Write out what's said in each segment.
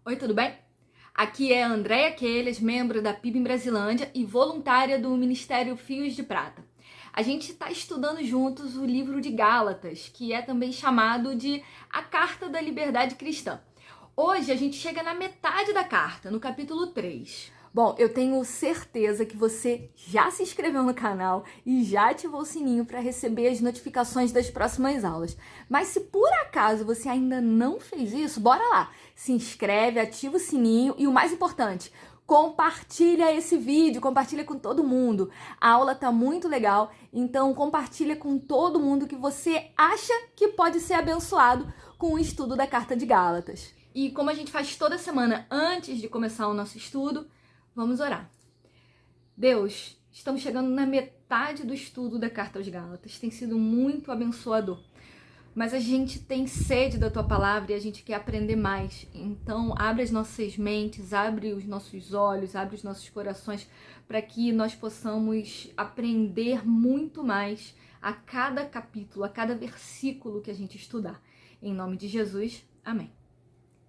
Oi, tudo bem? Aqui é a Andréia Quelhas, membro da PIB em Brasilândia e voluntária do Ministério Fios de Prata. A gente está estudando juntos o livro de Gálatas, que é também chamado de A Carta da Liberdade Cristã. Hoje a gente chega na metade da carta, no capítulo 3. Bom, eu tenho certeza que você já se inscreveu no canal e já ativou o sininho para receber as notificações das próximas aulas. Mas se por acaso você ainda não fez isso, bora lá! Se inscreve, ativa o sininho e o mais importante, compartilha esse vídeo, compartilha com todo mundo. A aula tá muito legal, então compartilha com todo mundo que você acha que pode ser abençoado com o estudo da Carta de Gálatas. E como a gente faz toda semana antes de começar o nosso estudo, vamos orar. Deus, estamos chegando na metade do estudo da Carta aos Gálatas. Tem sido muito abençoador. Mas a gente tem sede da Tua Palavra e a gente quer aprender mais. Então, abre as nossas mentes, abre os nossos olhos, abre os nossos corações para que nós possamos aprender muito mais a cada capítulo, a cada versículo que a gente estudar. Em nome de Jesus, amém.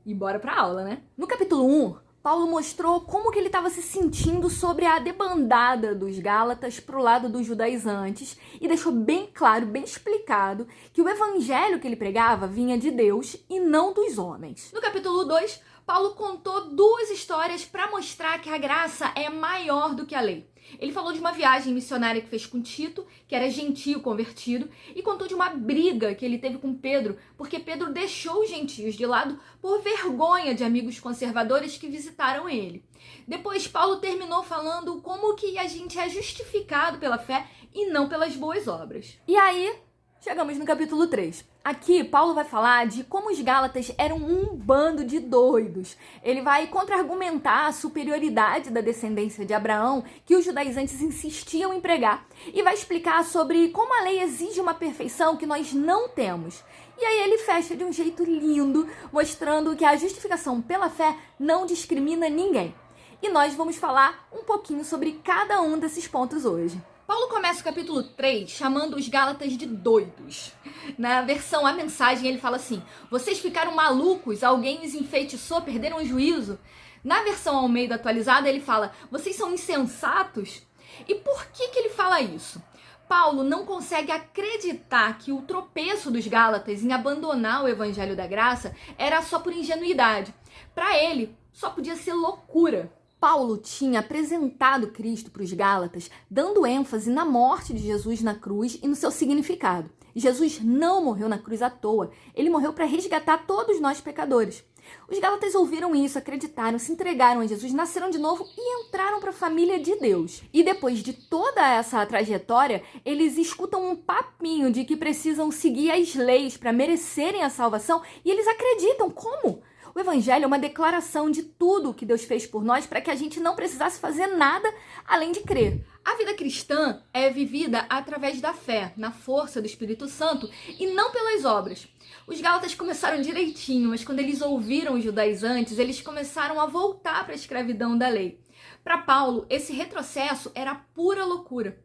E bora para a aula, né? No capítulo 1, Paulo mostrou como que ele estava se sentindo sobre a debandada dos Gálatas para o lado dos judaizantes e deixou bem claro, bem explicado, que o evangelho que ele pregava vinha de Deus e não dos homens. No capítulo 2, Paulo contou duas histórias para mostrar que a graça é maior do que a lei. Ele falou de uma viagem missionária que fez com Tito, que era gentio convertido, e contou de uma briga que ele teve com Pedro, porque Pedro deixou os gentios de lado por vergonha de amigos conservadores que visitaram ele. Depois, Paulo terminou falando como que a gente é justificado pela fé e não pelas boas obras. E aí, chegamos no capítulo 3. Aqui, Paulo vai falar de como os Gálatas eram um bando de doidos. Ele vai contra-argumentar a superioridade da descendência de Abraão, que os judaizantes insistiam em pregar, e vai explicar sobre como a lei exige uma perfeição que nós não temos. E aí ele fecha de um jeito lindo, mostrando que a justificação pela fé não discrimina ninguém. E nós vamos falar um pouquinho sobre cada um desses pontos hoje. Paulo começa o capítulo 3 chamando os Gálatas de doidos. Na versão A Mensagem ele fala assim: vocês ficaram malucos, alguém os enfeitiçou, perderam o juízo. Na versão Almeida atualizada ele fala: vocês são insensatos. E por que ele fala isso? Paulo não consegue acreditar que o tropeço dos Gálatas em abandonar o evangelho da graça era só por ingenuidade. Para ele, só podia ser loucura. Paulo tinha apresentado Cristo para os Gálatas, dando ênfase na morte de Jesus na cruz e no seu significado. Jesus não morreu na cruz à toa, ele morreu para resgatar todos nós pecadores. Os Gálatas ouviram isso, acreditaram, se entregaram a Jesus, nasceram de novo e entraram para a família de Deus. E depois de toda essa trajetória, eles escutam um papinho de que precisam seguir as leis para merecerem a salvação e eles acreditam. Como? O evangelho é uma declaração de tudo o que Deus fez por nós para que a gente não precisasse fazer nada além de crer. A vida cristã é vivida através da fé, na força do Espírito Santo e não pelas obras. Os Gálatas começaram direitinho, mas quando eles ouviram os judaizantes, eles começaram a voltar para a escravidão da lei. Para Paulo, esse retrocesso era pura loucura.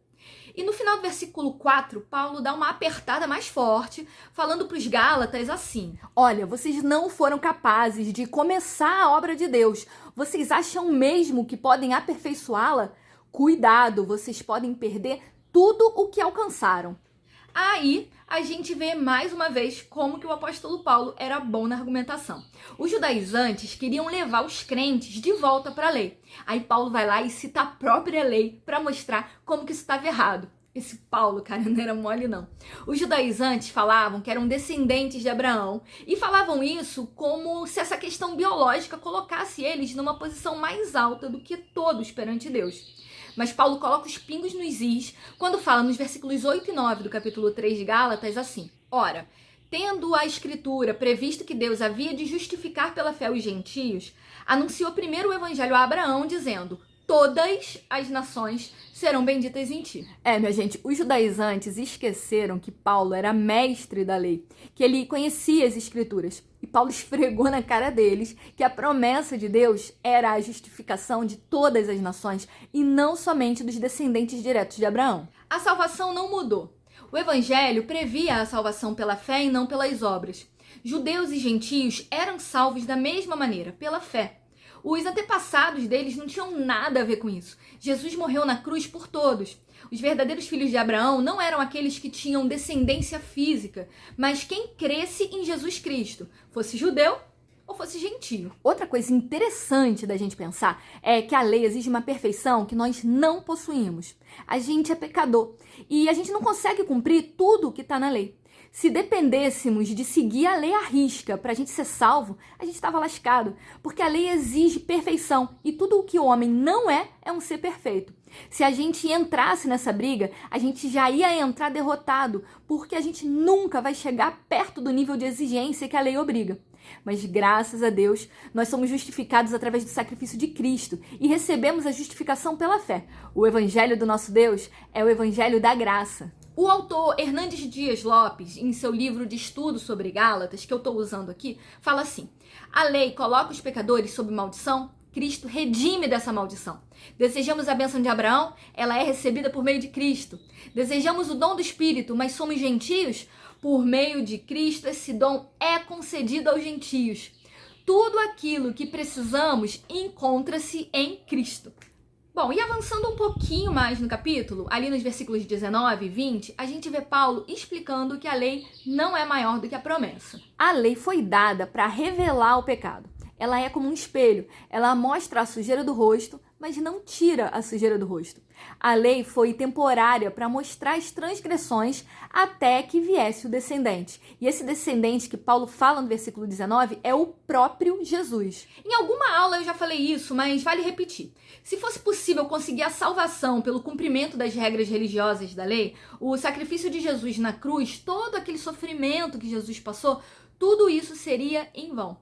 E no final do versículo 4, Paulo dá uma apertada mais forte, falando para os Gálatas assim: olha, vocês não foram capazes de começar a obra de Deus. Vocês acham mesmo que podem aperfeiçoá-la? Cuidado, vocês podem perder tudo o que alcançaram. Aí a gente vê mais uma vez como que o apóstolo Paulo era bom na argumentação. Os judaizantes queriam levar os crentes de volta para a lei. Aí Paulo vai lá e cita a própria lei para mostrar como que isso estava errado. Esse Paulo, cara, não era mole não. Os judaizantes falavam que eram descendentes de Abraão e falavam isso como se essa questão biológica colocasse eles numa posição mais alta do que todos perante Deus. Mas Paulo coloca os pingos nos is quando fala nos versículos 8 e 9 do capítulo 3 de Gálatas assim: ora, tendo a Escritura previsto que Deus havia de justificar pela fé os gentios, anunciou primeiro o evangelho a Abraão, dizendo: todas as nações serão benditas em ti. Minha gente, os judaizantes esqueceram que Paulo era mestre da lei, que ele conhecia as escrituras. E Paulo esfregou na cara deles que a promessa de Deus era a justificação de todas as nações e não somente dos descendentes diretos de Abraão. A salvação não mudou. O evangelho previa a salvação pela fé e não pelas obras. Judeus e gentios eram salvos da mesma maneira, pela fé. Os antepassados deles não tinham nada a ver com isso. Jesus morreu na cruz por todos. Os verdadeiros filhos de Abraão não eram aqueles que tinham descendência física, mas quem cresce em Jesus Cristo, fosse judeu ou fosse gentio. Outra coisa interessante da gente pensar é que a lei exige uma perfeição que nós não possuímos. A gente é pecador e a gente não consegue cumprir tudo o que está na lei. Se dependêssemos de seguir a lei à risca para a gente ser salvo, a gente estava lascado, porque a lei exige perfeição e tudo o que o homem não é um ser perfeito. Se a gente entrasse nessa briga, a gente já ia entrar derrotado, porque a gente nunca vai chegar perto do nível de exigência que a lei obriga. Mas graças a Deus, nós somos justificados através do sacrifício de Cristo e recebemos a justificação pela fé. O evangelho do nosso Deus é o evangelho da graça. O autor Hernandes Dias Lopes, em seu livro de estudo sobre Gálatas, que eu estou usando aqui, fala assim: a lei coloca os pecadores sob maldição, Cristo redime dessa maldição. Desejamos a bênção de Abraão, ela é recebida por meio de Cristo. Desejamos o dom do Espírito, mas somos gentios? Por meio de Cristo, esse dom é concedido aos gentios. Tudo aquilo que precisamos encontra-se em Cristo. Bom, e avançando um pouquinho mais no capítulo, ali nos versículos 19 e 20, a gente vê Paulo explicando que a lei não é maior do que a promessa. A lei foi dada para revelar o pecado. Ela é como um espelho. Ela mostra a sujeira do rosto, mas não tira a sujeira do rosto. A lei foi temporária para mostrar as transgressões até que viesse o descendente. E esse descendente que Paulo fala no versículo 19 é o próprio Jesus. Em alguma aula eu já falei isso, mas vale repetir. Se fosse possível conseguir a salvação pelo cumprimento das regras religiosas da lei, o sacrifício de Jesus na cruz, todo aquele sofrimento que Jesus passou, tudo isso seria em vão.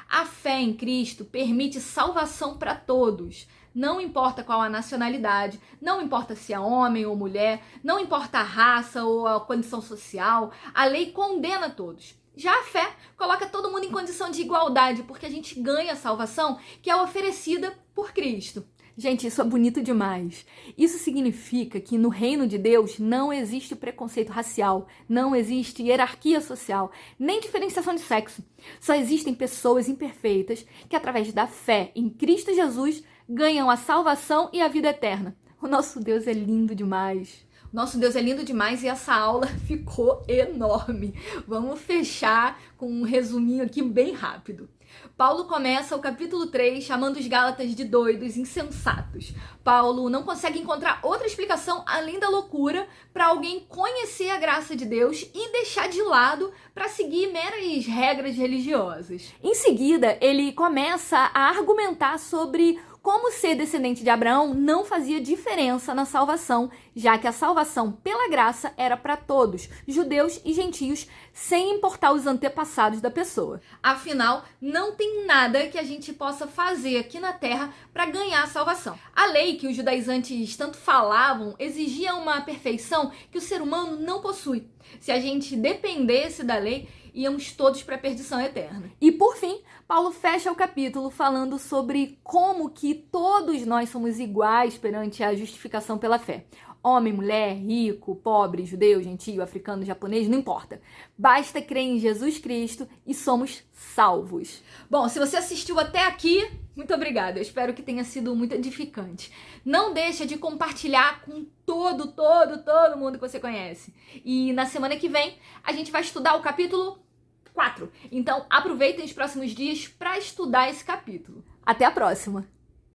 A fé em Cristo permite salvação para todos. Não importa qual a nacionalidade, não importa se é homem ou mulher, não importa a raça ou a condição social, a lei condena todos. Já a fé coloca todo mundo em condição de igualdade, porque a gente ganha a salvação que é oferecida por Cristo. Gente, isso é bonito demais. Isso significa que no reino de Deus não existe preconceito racial, não existe hierarquia social, nem diferenciação de sexo. Só existem pessoas imperfeitas que, através da fé em Cristo Jesus, ganham a salvação e a vida eterna. O nosso Deus é lindo demais. Nosso Deus é lindo demais e essa aula ficou enorme. Vamos fechar com um resuminho aqui bem rápido. Paulo começa o capítulo 3 chamando os Gálatas de doidos, insensatos. Paulo não consegue encontrar outra explicação além da loucura para alguém conhecer a graça de Deus e deixar de lado para seguir meras regras religiosas. Em seguida, ele começa a argumentar sobre como ser descendente de Abraão não fazia diferença na salvação, já que a salvação pela graça era para todos, judeus e gentios, sem importar os antepassados da pessoa. Afinal, não tem nada que a gente possa fazer aqui na Terra para ganhar a salvação. A lei que os judaizantes tanto falavam exigia uma perfeição que o ser humano não possui. Se a gente dependesse da lei, íamos todos para a perdição eterna. E por fim, Paulo fecha o capítulo falando sobre como que todos nós somos iguais perante a justificação pela fé. Homem, mulher, rico, pobre, judeu, gentio, africano, japonês, não importa. Basta crer em Jesus Cristo e somos salvos. Bom, se você assistiu até aqui, muito obrigada. Eu espero que tenha sido muito edificante. Não deixa de compartilhar com todo mundo que você conhece. E na semana que vem, a gente vai estudar o capítulo 4. Então, aproveitem os próximos dias para estudar esse capítulo. Até a próxima!